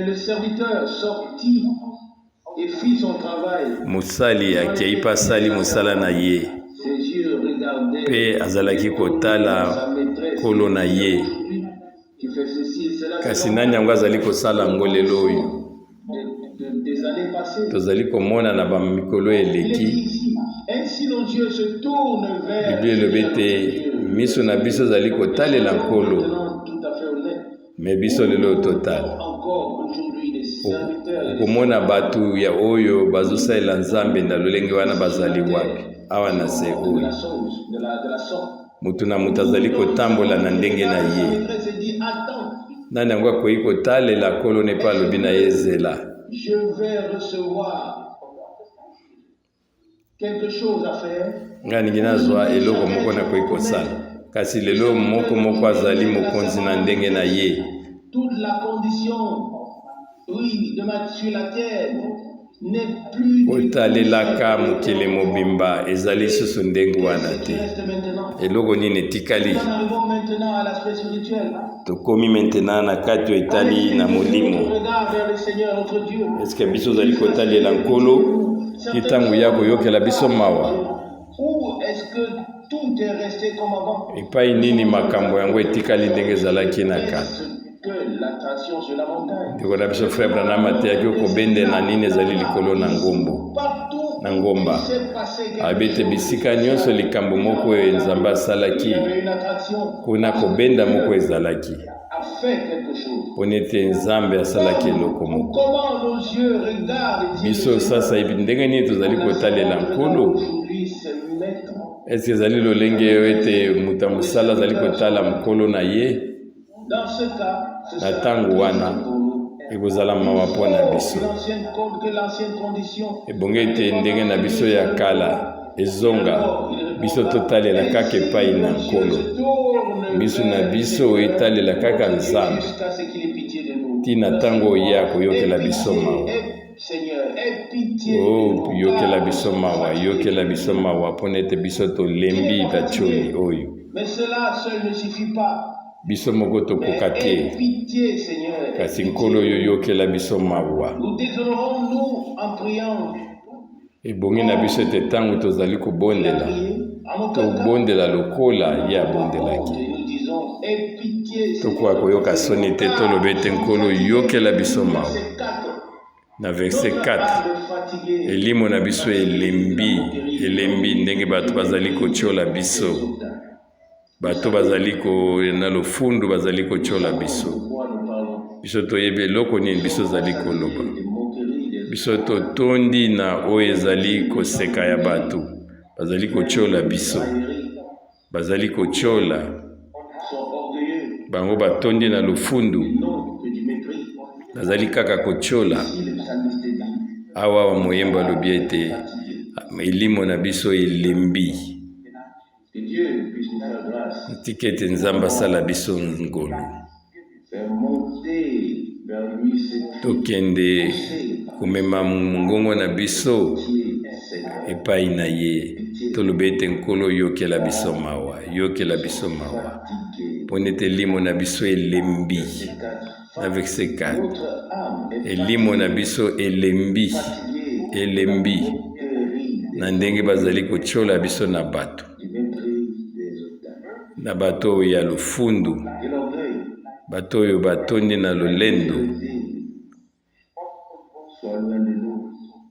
Le serviteur sortit et fit son travail. Musali akei pa sali musala na ye. Pe azalaki kotala kolo na ye. Kasi nani yango azali kosala ngo lelo oyo. Tozali komona na bamikolo eleki. Biblia elobi ete miso na biso azali kotalela nkolo. Me biso lelo total. Okomona batu ya oyo bazosalela nzambe na lolenge wana bazali wapi. Awa na se oyo. Mutu na mutu azali kotambola na ndenge na ye. Nani yango akoki kotalela kolo ne pa alobi na ye ezela. Je vais recevoir quelque chose à faire. Ngani ginazwa eloko moko na koki kosala. Kasi lelo moko azali mokonzi na ndenge na ye. Toute la condition, oui, de mettre sur la terre n'est plus. Otalelaka mokili mobimba ezali susu ndenge wana te. Eloko nini etikali. Tokomi maintenant na kati etali na molimo. Est-ce que biso zali kotalela nkolo kitango ya koyokela biso mawa? Ou est-ce que tout est resté comme avant? Epai nini makambo yango etikali ndenge ezalaki na kati. Ndeko na biso frère Branham ateyaki okobende na nini ezali likolo na ngombo. Na ngomba. Abete bisika nyonso likambo moko nzambe asalaki. Kuna kobenda moko ezalaki. Ponete nzambe asalaki eloko moko. Biso sasa ndenge nini tozali kotalela nkolo. Est-ce que ezali lolenge ete muta musala azali kotala mkolo na ye? Na tango wana ekozala mawa mpo na biso. Ebonge ete ndenge na biso ya kala ezonga biso totalela kaka epai na nkolo. Biso na biso etalela kaka nzambe tina ntango ya koyokela biso mawa. Oh, yokela biso mawa, yokela biso mawa mpona ete biso tolembi batioli oyo. Biso moko tokoka te. Kasi nkolo oyo yokela biso mawa. Ebongi na biso ete ntango tozali kobondela. Tobondela lokola ye abondelaki. Tokoka koyoka soni te tolobi ete nkolo yokela biso mawa. Na verset 4. Elimo na biso elembi ndenge bato bazali kotiola biso. Bato bazali ko na lofundu bazali kotiola biso. biso toyebi eloko nini biso ozali koloba. Biso totondi na oyo ezali koseka ya bato, bazali kotiola biso, bazali kotiola bango batondi na lufundu, bazali kaka kotiola. Awa moyembo alobi ete elimo na biso elembi, tika ete Nzambe asala biso ngolu, tokende komema mongongo na biso epai na ye, tolobi ete Nkolo yokela biso mawa, yokela biso mawa, pona ete elimo na biso elembi. Na verset 4, elimo na biso elembi, elembi na ndenge bazali kotiola biso na bato, na bato oyo ya lufundu, bato oyo batondi na lolendo.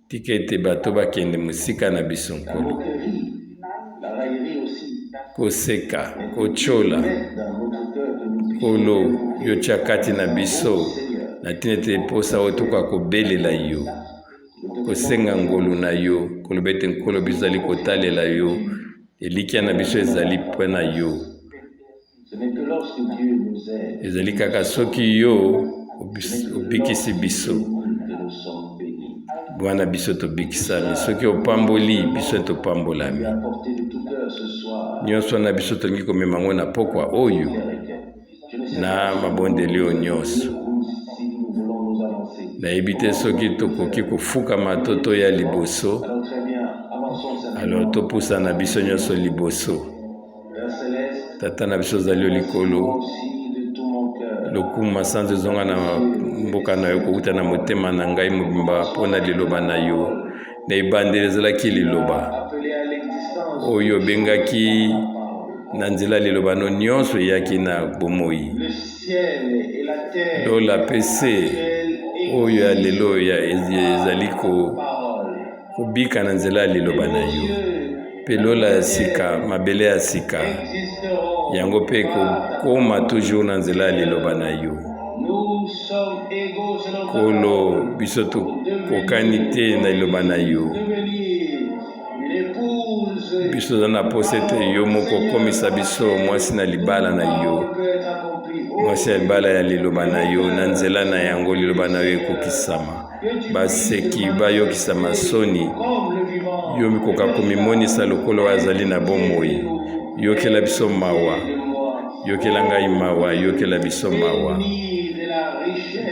Tika ete bato bakende mosika na biso Nkolo, koseka, kotiola. Nkolo yotia kati na biso na tina ete posa oyo tokoka kobelela yo, kosenga ngolu na yo, koloba ete Nkolo biso ezali kotalela yo, elikya na biso ezali mpo na yo. Ezali kaka soki yo obikisi biso, bwana biso tobikisami, soki opamboli biso topambolami. Nyonso na biso tolingi komema ngo na pokwa oyo na mabondeli oyo nyonso. Nayebi te soki tokoki kofukama to toya liboso, alors topusa na biso nyonso liboso. Tata na biso ozali likolo, lokumu masanzo ezonga na mboka na yo kouta na motema na ngai mobimba mpona liloba na yo. Na ebandeli ezalaki liloba oyo obengaki na nzela liloba no nyonso eyaki na bomoi. Lola pese oyo ya lelo ezali kobika na nzela liloba na yo. Pe lola ya sika, mabele ya sika, yango pe kokoma toujours na nzela liloba na yo. Kolo biso tokokani te na liloba na yo. Biso za na pose ete yo moko komisa biso mwasi na libala na yo, mwasi ya libala ya liloba na yo, na nzela na yango liloba na yo ekokisama. Baseki bayokisama soni, yo mikoka komimonisa lokolo azali na bomoi. Yokela biso mawa, yokela ngai mawa, yokela biso mawa.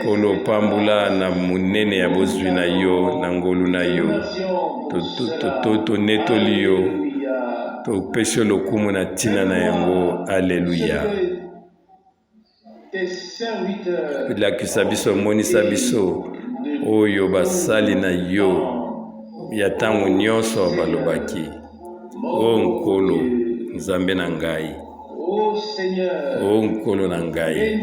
Kolo pambula na munene ya bozwi na yo, na ngolu na yo, to netoli yo, to pesho lokumu na tina na yango. Alleluya. Lakisa biso, monisa biso oyo basali na yo ya tango nyonso balobaki. O Nkolo Nzambe na ngai, o Nkolo na ngai,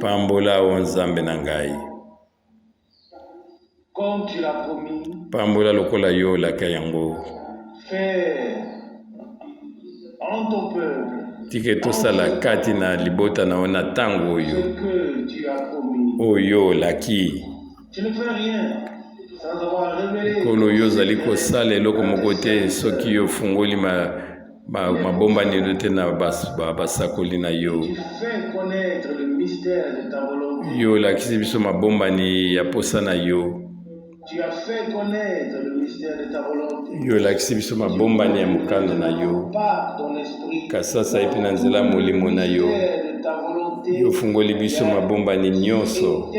pambola o Nzambe na ngai, pambola lokola yo laka yango. Tike tosala kati na libota na ona tango oyo laki. Nkolo yo zali kosala eloko moko te soki yo fungoli mabomba nino te na basakoli na yo. Yo lakisi biso mabombani ya posa na yo. Yo lakisi biso mabombani ya mokano na yo. Kasasa epi na nzela molimo na yo. Yo fungoli biso mabombani nyonso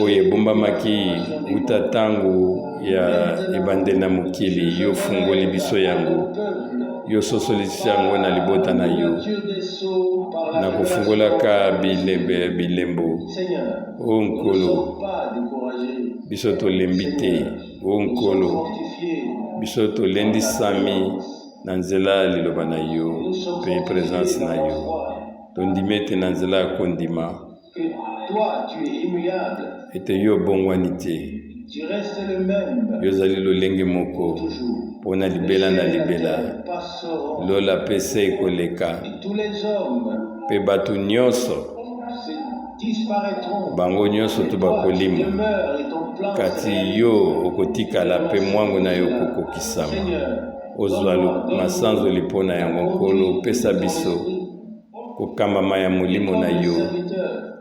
oyo ebombamaki uta tango ya ebandeli na mokili. Yo fungoli biso yango, yo sosolisi yango na libota na yo, na kofungolaka bilembo. O Nkolo biso tolembi te, o Nkolo biso tolendisami na nzela liloba na yo pe presence na yo. Tondimi ete na nzela ya kondima ete yo bongwani te. Tu restes le même. Yozali lolenge moko. Pona libela na libela. Lola pese ekoleka. Tous les hommes. Pe batu nyonso. Bango nyonso to bakolima. Kati yo okotikala pe mwangu na yo kokokisama. Ozwa masanzo lipona yango nkolo pesa biso. Kokamba ya molimo na yo.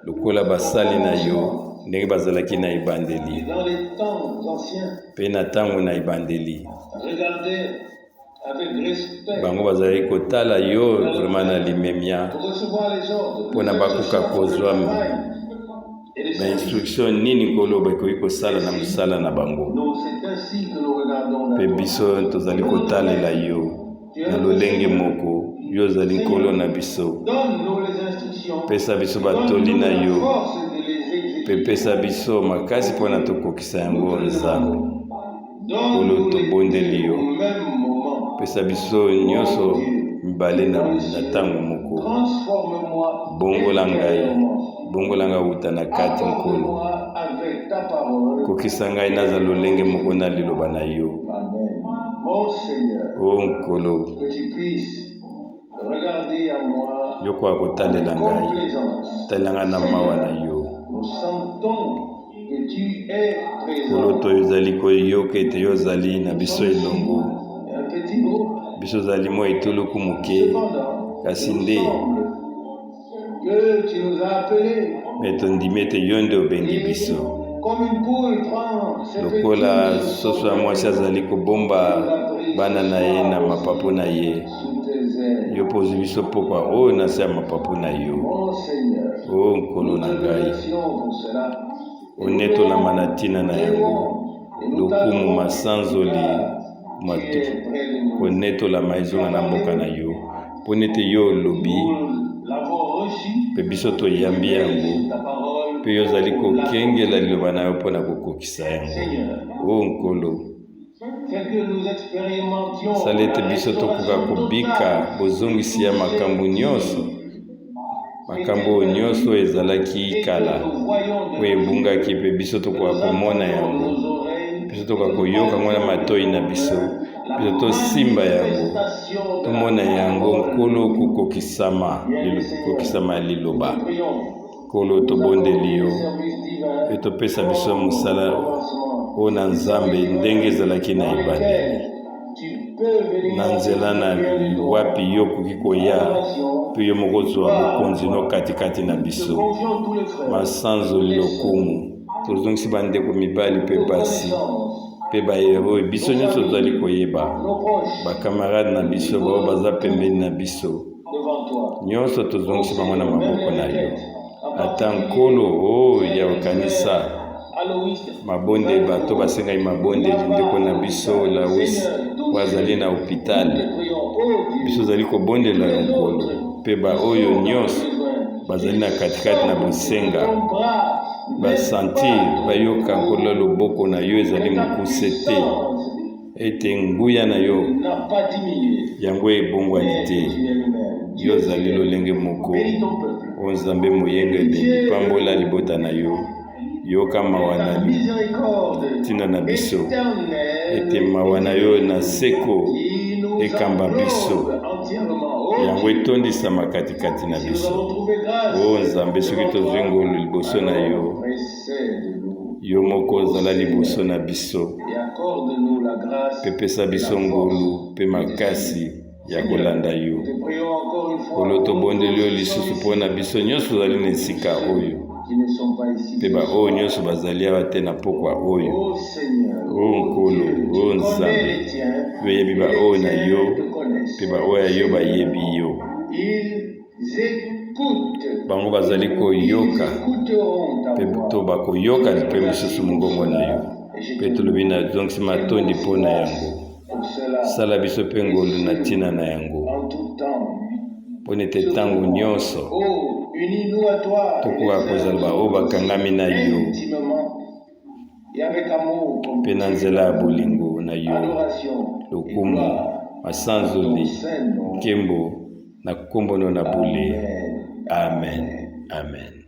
Lokola basali na yo. Ndenge bazalaki na ibandeli. Pe na tango na ibandeli. Bango bazali kotala yo vraiment na limemia. Pona bakoka kozwa na instruction nini koloba koyi kosala na musala na bango. Pe biso tozali kotalela yo na lolenge moko. Yo zali nkolo na biso. Pesa biso batoli na yo. Pepesa biso makasi pona tokokisa yango Nzambe. Kolo tobondeli yo. Pesa biso nyonso mibale na tango moko. Bongola ngai uta na kati nkolo. Kokisa ngai naza lolenge moko na liloba na yo. O nkolo. Yoko akotalela ngai. Talela na mawa na yo. Kolo to yozali koyoka ete yozali na biso elongo. Biso zali mo etuluku muke. Kasi nde metondimi ete yo nde obengi biso. Lokola soso ya mwasi azali kobomba bana na ye na mapapu na ye. Yo pozi biso pokwa oyo na se ya mapapu na yo. O nkolo na ngai. Onetola manatina na yango. Lokumu masanzoli matu. Onetola maizonga na mboka na yo. Ponete yo lobi. Pe biso to yambi yango. Pe yo zali kokengela liloba na yo pona kokokisa yango. O nkolo. Salete biso tokoka kobika bozongisi ya makambo nyonso. Makambo nyonso ezalaki kala. Oyo ebungaki pe biso tokoka komona yango. Biso tokoka koyoka ngona matoi na biso. Biso tosimba yango. Tomona yango nkolo kokokisama liloba. Kolo tobondeli yo. Etopesa biso musala o na Nzambe ndenge ezalaki na ibandeli. Na nzela na wapi yo koki koya pe yo moko zwa bokonzi no katikati na biso. Masanzo lokumu tozongisi bandeko mibali pe basi pe bahero biso nyonso tozali koyeba. Bakamarade na biso bao baza pembeni na biso. Nyonso tozongisi bango na maboko na yo. Ata nkolo ya okanisa mabonde bato basengai mabonde ndeko na biso la wisi wazali na hôpital. Biso zali kobondela yo nkolo. Pe ba oyo nyonso bazali na katikati na bosenga. Basentir bayoka nkolo loboko na yo ezali mokuse te. Ete nguya na yo yango ebongwani te. Yo zali lolenge moko. O Nzambe moyenge pambola libota na yo. Yoka mawana tina na biso. Ete mawana yo na seko ekamba biso. Yango etondisa makatikati na biso. O Nzambe soki tozwi ngolu liboso na yo. Yo moko zala liboso na biso. Pepesa biso ngolu pe makasi ya kolanda yo. Kolo tobondeli yo lisusu mpona biso nyonso zali na esika oyo. Pe ba oyo nyonso bazali awa te na pokwa oyo. O nkolo, o Nzambe, yo yebi ba oyo na yo, pe ba oyo yo bayebi yo. Bango bazali koyoka, pe to bakoyoka pe misusu mongongo na yo. Pe tolobi na zongisi matondi mpona yango. Sala biso pe ngolu na tina na yango. Pone te tango nyonso. Tokoka kozala ba oyo bakangami na yo. Pe na nzela ya bolingo na yo. Lokumu, masanzoli, nkembo, na kombono na bule. Amen. Amen.